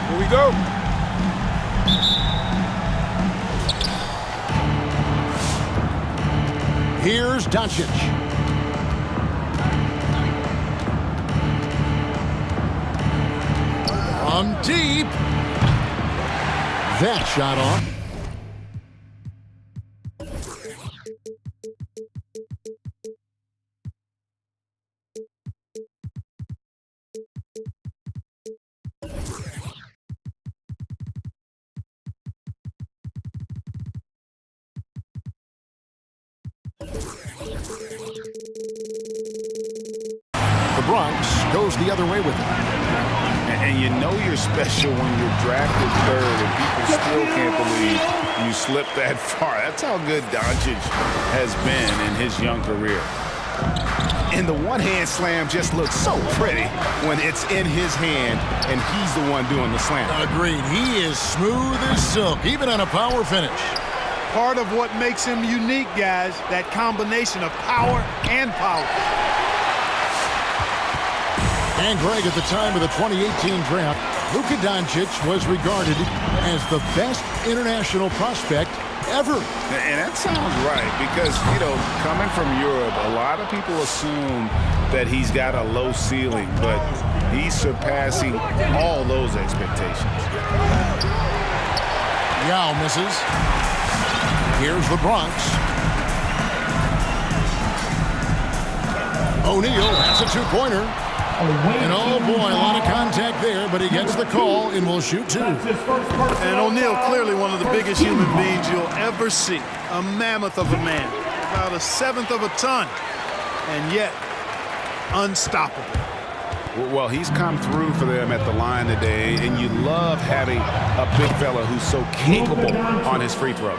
Here we go. Here's Doncic. From deep. That shot off. The Bronx goes the other way with it. And you know you're special when you're drafted third and people still can't believe you slipped that far. That's how good Doncic has been in his young career. And the one-hand slam just looks so pretty when it's in his hand and he's the one doing the slam. Agreed. He is smooth as silk, even on a power finish. Part of what makes him unique, guys, that combination of power and power. And Greg, at the time of the 2018 draft, Luka Doncic was regarded as the best international prospect ever. And that sounds right because, you know, coming from Europe, a lot of people assume that he's got a low ceiling, but he's surpassing all those expectations. Yao misses. Here's the Bronx. O'Neal has a two-pointer. And oh boy, a lot of contact there, but he gets the call and will shoot two. And O'Neal, clearly one of the biggest human beings you'll ever see. A mammoth of a man, about a seventh of a ton, and yet unstoppable. Well, he's come through for them at the line today, and you love having a big fella who's so capable on his free throws.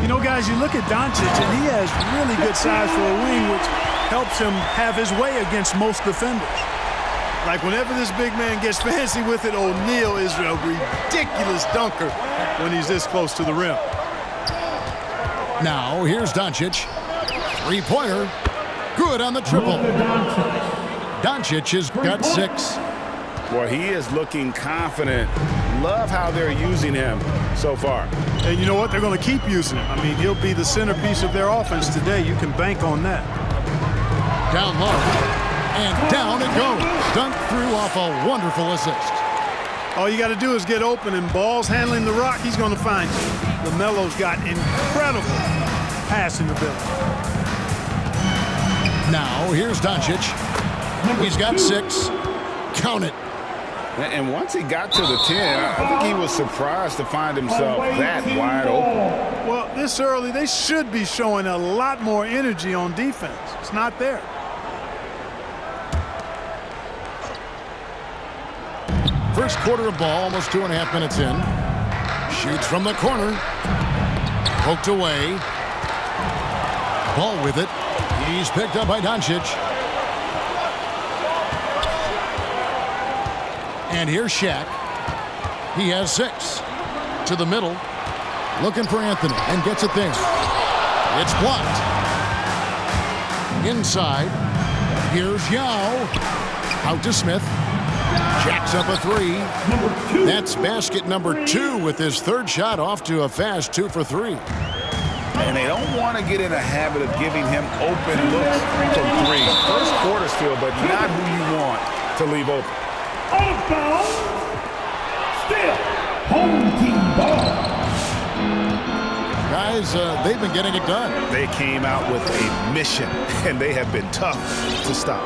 You know, guys, you look at Doncic, and he has really good size for a wing, which helps him have his way against most defenders. Like whenever this big man gets fancy with it, O'Neal is a ridiculous dunker when he's this close to the rim. Now, here's Doncic. Three-pointer. Good on the triple. Doncic has got 6. Boy, he is looking confident. Love how they're using him so far. And you know what? They're going to keep using him. I mean, he'll be the centerpiece of their offense today. You can bank on that. Down low. And down it goes. Dunked through off a wonderful assist. All you got to do is get open, and Ball's handling the rock. He's going to find you. LaMelo's got incredible passing ability. Now, here's Doncic. He's got 6. Count it. And once he got to the 10, I think he was surprised to find himself that wide open. Well, this early, they should be showing a lot more energy on defense. It's not there. First quarter of ball, almost 2.5 minutes in. Shoots from the corner. Poked away. Ball with it. He's picked up by Doncic. And here's Shaq. He has 6. To the middle. Looking for Anthony and gets it there. It's blocked. Inside. Here's Yao. Out to Smith. Jacks up a 3. That's basket number 2 with his third shot off to a fast 2 for 3. And they don't want to get in a habit of giving him open looks from 3. First quarter still, but not who you want to leave open. Out of bounds. Still home team ball. Guys, they've been getting it done. They came out with a mission, and they have been tough to stop.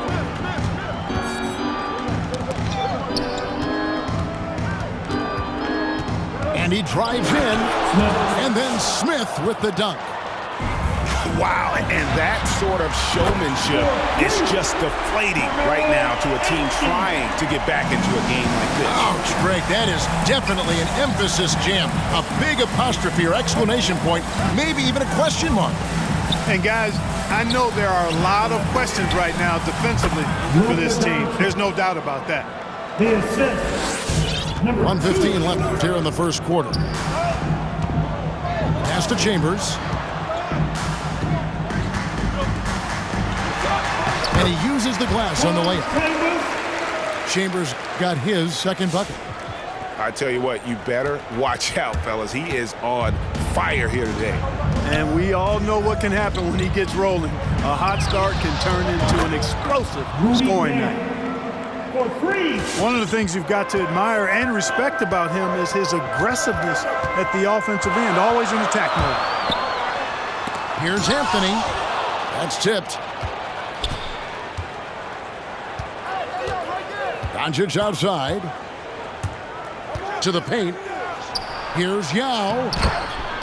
And he drives in. And then Smith with the dunk. Wow, and that sort of showmanship is just deflating right now to a team trying to get back into a game like this. Ouch, Greg, that is definitely an emphasis jam. A big apostrophe or exclamation point, maybe even a question mark. And guys, I know there are a lot of questions right now defensively for this team. There's no doubt about that. The assist. 1:15 left here in the first quarter. Pass to Chambers. And he uses the glass on the layup. Chambers got his second bucket. I tell you what, you better watch out, fellas. He is on fire here today. And we all know what can happen when he gets rolling. A hot start can turn into an explosive scoring night. For three. One of the things you've got to admire and respect about him is his aggressiveness at the offensive end, always in attack mode. Here's Anthony. That's tipped. Doncic outside. To the paint. Here's Yao.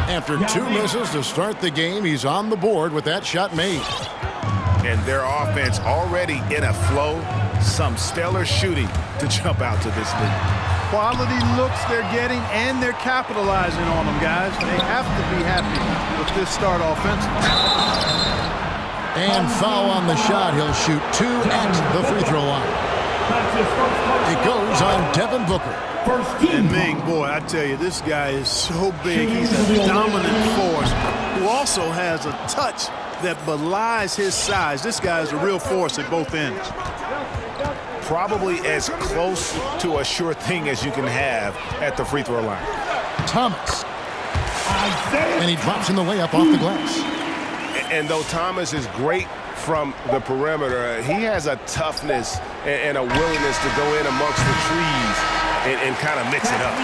After two misses to start the game, he's on the board with that shot made. And their offense already in a flow. Some stellar shooting to jump out to this lead. Quality looks they're getting, and they're capitalizing on them, guys. They have to be happy with this start offensively. And foul on the shot. He'll shoot two at the free throw line. It goes on Devin Booker. And Ming, boy, I tell you, this guy is so big. He's a dominant force who also has a touch that belies his size. This guy is a real force at both ends. Probably as close to a sure thing as you can have at the free throw line. Thomas. And he drops in the layup off the glass. And though Thomas is great from the perimeter, he has a toughness and a willingness to go in amongst the trees and kind of mix it up.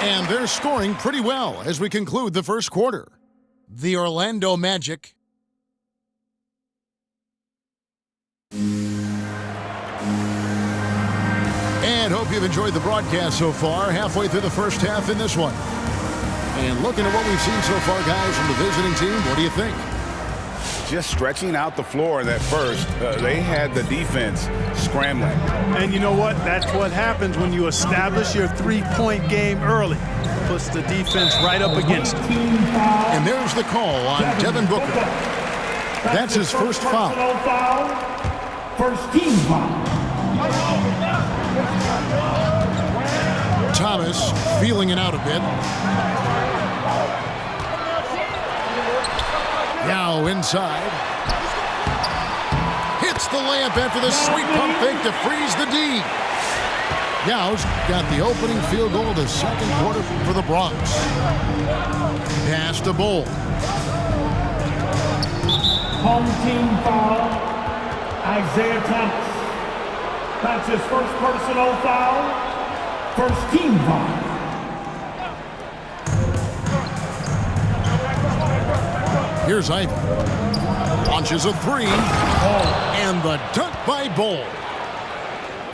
And they're scoring pretty well as we conclude the first quarter. The Orlando Magic. And hope you've enjoyed the broadcast so far. Halfway through the first half in this one. And looking at what we've seen so far, guys, from the visiting team, what do you think? Just stretching out the floor in that first. They had the defense scrambling. And you know what? That's what happens when you establish your three-point game early. Puts the defense right up against it. And there's the call on Devin Booker. That's his first foul. First team foul. Thomas feeling it out a bit. Now inside. Hits the layup after the sweet pump fake to freeze the D. Yao's got the opening field goal of the second quarter for the Bronx. Pass to Bull. Home team foul. Isaiah Thomas. That's his first personal foul. First team foul. Here's Ivy. Launches a three. And the dunk by Bull.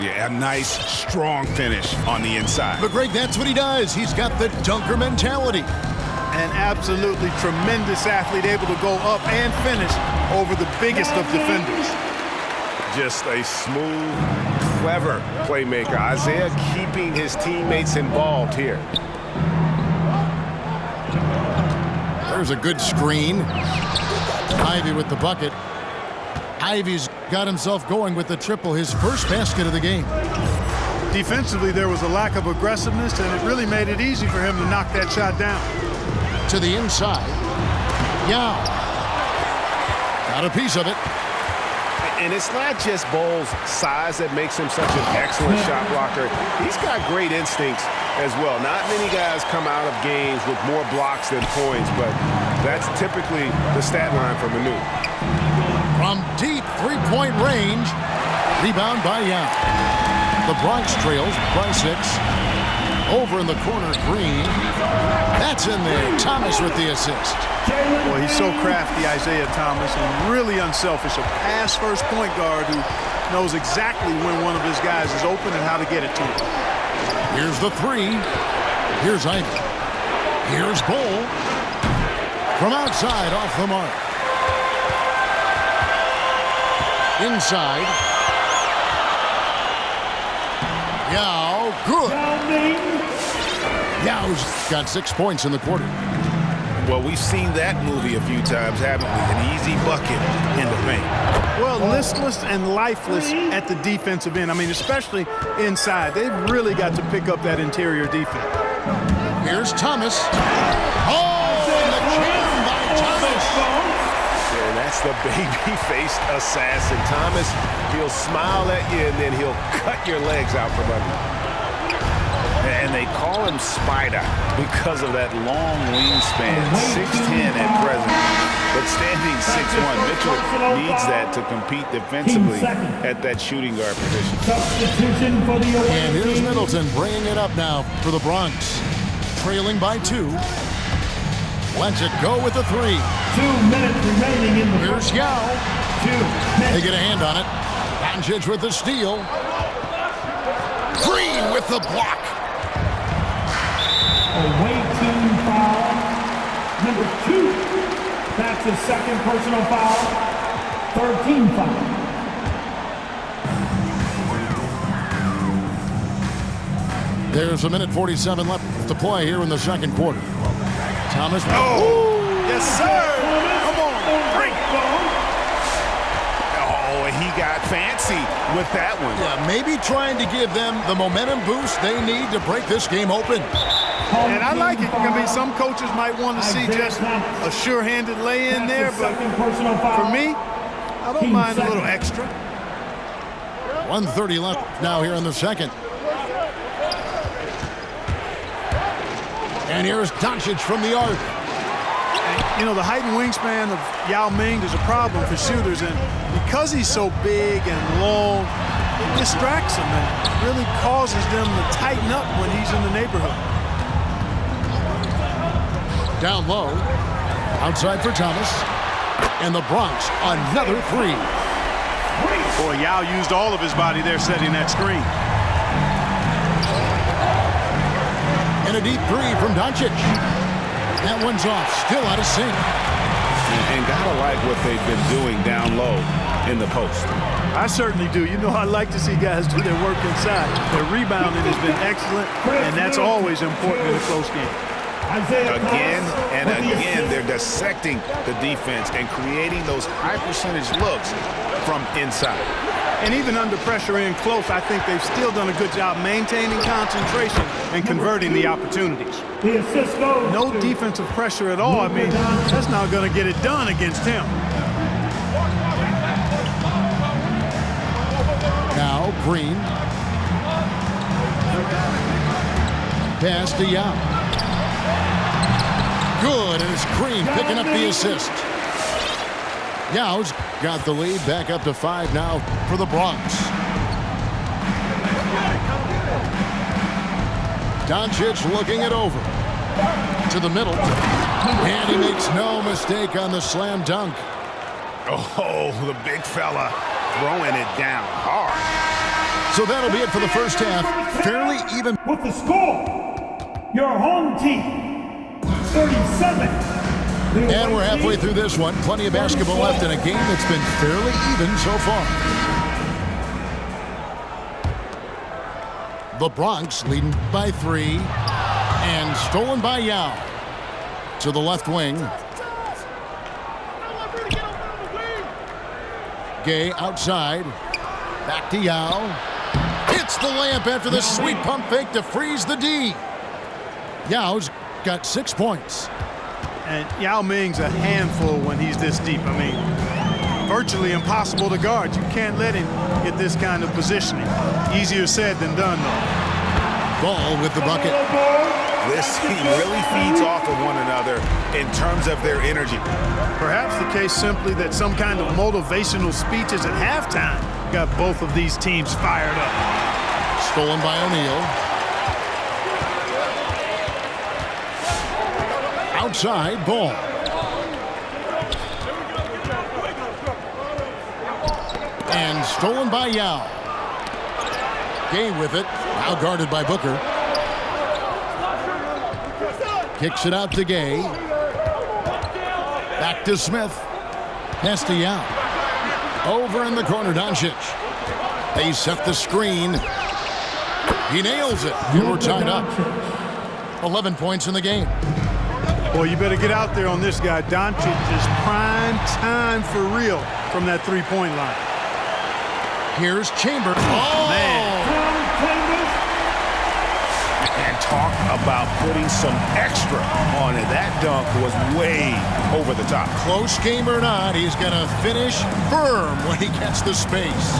Yeah, a nice, strong finish on the inside. But Greg, that's what he does. He's got the dunker mentality. An absolutely tremendous athlete, able to go up and finish over the biggest of defenders. Just a smooth, clever playmaker. Isaiah keeping his teammates involved here. There's a good screen. Ivy with the bucket. Ivy's got himself going with the triple, his first basket of the game. Defensively, there was a lack of aggressiveness, and it really made it easy for him to knock that shot down. To the inside. Yao. Got a piece of it. And it's not just Bull's size that makes him such an excellent shot blocker. He's got great instincts as well. Not many guys come out of games with more blocks than points, but that's typically the stat line for Manu. From deep three-point range. Rebound by Yao. The Bronx trails by 6. Over in the corner, Green. That's in there. Thomas with the assist. Boy, he's so crafty, Isaiah Thomas, and really unselfish. A pass-first point guard who knows exactly when one of his guys is open and how to get it to him. Here's the three. Here's Ivy. Here's Bull. From outside, off the mark. Inside. Yao, good. Yao's got 6 points in the quarter. Well, we've seen that movie a few times, haven't we? An easy bucket in the paint. Well, listless and lifeless at the defensive end. I mean, especially inside. They've really got to pick up that interior defense. Here's Thomas. Oh, and the jam by Thomas. And that's the baby-faced assassin. Thomas, he'll smile at you, and then he'll cut your legs out from under you. And they call him Spider because of that long wingspan, 6'10" at present, but standing 6'1". Mitchell needs that to compete defensively at that shooting guard position. Substitution for the away And here's team. Middleton bringing it up now for the Bronx. Trailing by 2. Lets it go with the 3. 2 minutes remaining in the Here's first. Yao. 2 They minutes. get a hand on it. Doncic with the steal. Green with the block. Away team foul. Number 2. That's his second personal foul. 3rd team foul. There's a minute 47 left to play here in the second quarter. Thomas. Oh, yes, sir. Come on, Break zone. Oh, and he got fancy with that one. Yeah, maybe trying to give them the momentum boost they need to break this game open. And I like it. I mean, some coaches might want to see just a sure-handed lay-in there, but for me, I don't mind a little extra. 1:30 left now here in the second. And here's Doncic from the arc. You know, the height and wingspan of Yao Ming is a problem for shooters, and because he's so big and long, it distracts them and really causes them to tighten up when he's in the neighborhood. Down low. Outside for Thomas. And the Bronx, another 3. Boy, Yao used all of his body there setting that screen. And a deep 3 from Doncic. That one's off, still out of sync. And gotta like what they've been doing down low in the post. I certainly do. You know, I like to see guys do their work inside. Their rebounding has been excellent, and that's always important in a close game. Again and again, they're dissecting the defense and creating those high percentage looks from inside. And even under pressure in close, I think they've still done a good job maintaining concentration and converting the opportunities. The assist goes No to defensive pressure at all. I mean, that's not going to get it done against him. Now Green. Pass to Yao. Good, and it's Green picking up the assist. Yao's got the lead back up to 5 now for the Bronx. Doncic looking it over. To the middle. And he makes no mistake on the slam dunk. Oh, the big fella throwing it down hard. So that'll be it for the first half. Fairly even. with the score. Your home team, 37. And we're halfway through this one. Plenty of basketball left in a game that's been fairly even so far. The Bronx leading by 3. And stolen by Yao. To the left wing. Gay outside. Back to Yao. Hits the layup after the sweet pump fake to freeze the D. Yao's got 6 points. And Yao Ming's a handful when he's this deep. I mean, virtually impossible to guard. You can't let him get this kind of positioning. Easier said than done, though. Ball with the bucket. This team really feeds off of one another in terms of their energy. Perhaps the case simply that some kind of motivational speeches at halftime got both of these teams fired up. Stolen by O'Neal. Outside, Ball. And stolen by Yao. Gay with it. Now guarded by Booker. Kicks it out to Gay. Back to Smith. Nasty out. Over in the corner, Doncic. They set the screen. He nails it. And we're tied up. 11 points in the game. Boy, you better get out there on this guy. Doncic is prime time for real from that three-point line. Here's Chambers. Oh, man. And talk about putting some extra on it. That dunk was way over the top. Close game or not, he's going to finish firm when he gets the space.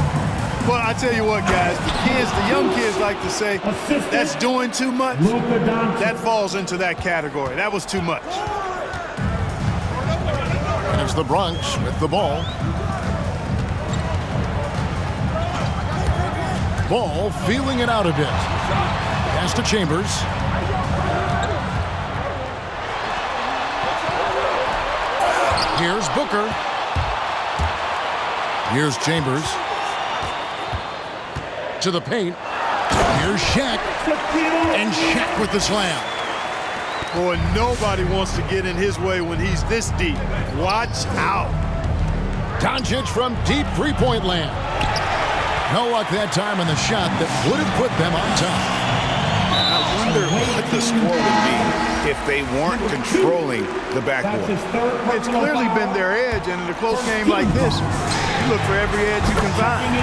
Well, I tell you what, guys, the young kids like to say, that's doing too much. That falls into that category. That was too much. And it's the Bronx with the ball. Ball feeling it out a bit. Pass to Chambers. Here's Booker. Here's Chambers. To the paint. Here's Shaq. And Shaq with the slam. Boy, nobody wants to get in his way when he's this deep. Watch out. Doncic from deep three-point land. No luck that time on the shot that would have put them on top. I wonder what the score would be if they weren't controlling the backboard. It's clearly been their edge, and in a close game like this, you look for every edge you can find.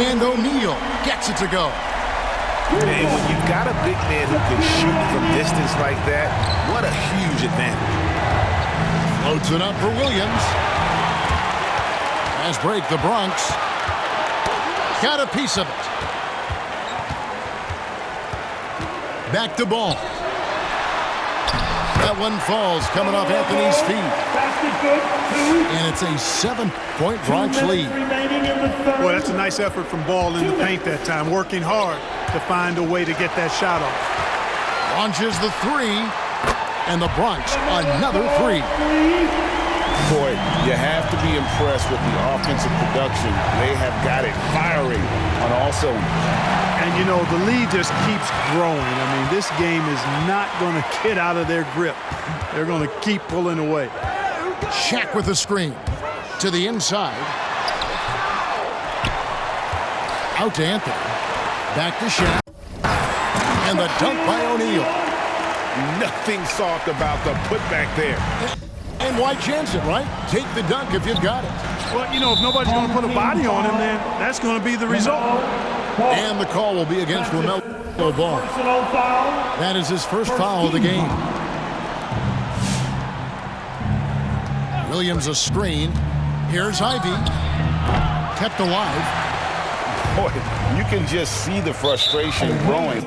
And O'Neal gets it to go. Man, when you've got a big man who can shoot from distance like that, what a huge advantage. Floats it up for Williams. Fast break, the Bronx. Got a piece of it. Back to Ball. That one falls coming off Anthony's feet. And it's a 7-point Bronx lead. Boy, that's a nice effort from Ball in the paint that time, working hard to find a way to get that shot off. Launches the three, and the Bronx another three. Boy, you have to be impressed with the offensive production. They have got it firing on all cylinders. And, you know, the lead just keeps growing. I mean, this game is not going to get out of their grip. They're going to keep pulling away. Shaq with the screen. To the inside. Out to Anthony. Back to Shaq. And the dunk by O'Neal. Nothing soft about the putback there. And why chance it, right? Take the dunk if you've got it. Well, you know, if nobody's going to put a body on him, then that's going to be the result. And the call will be against LaMelo Ball. That is his first foul of the game. Williams a screen. Here's Ivy. Kept alive. Boy, you can just see the frustration growing.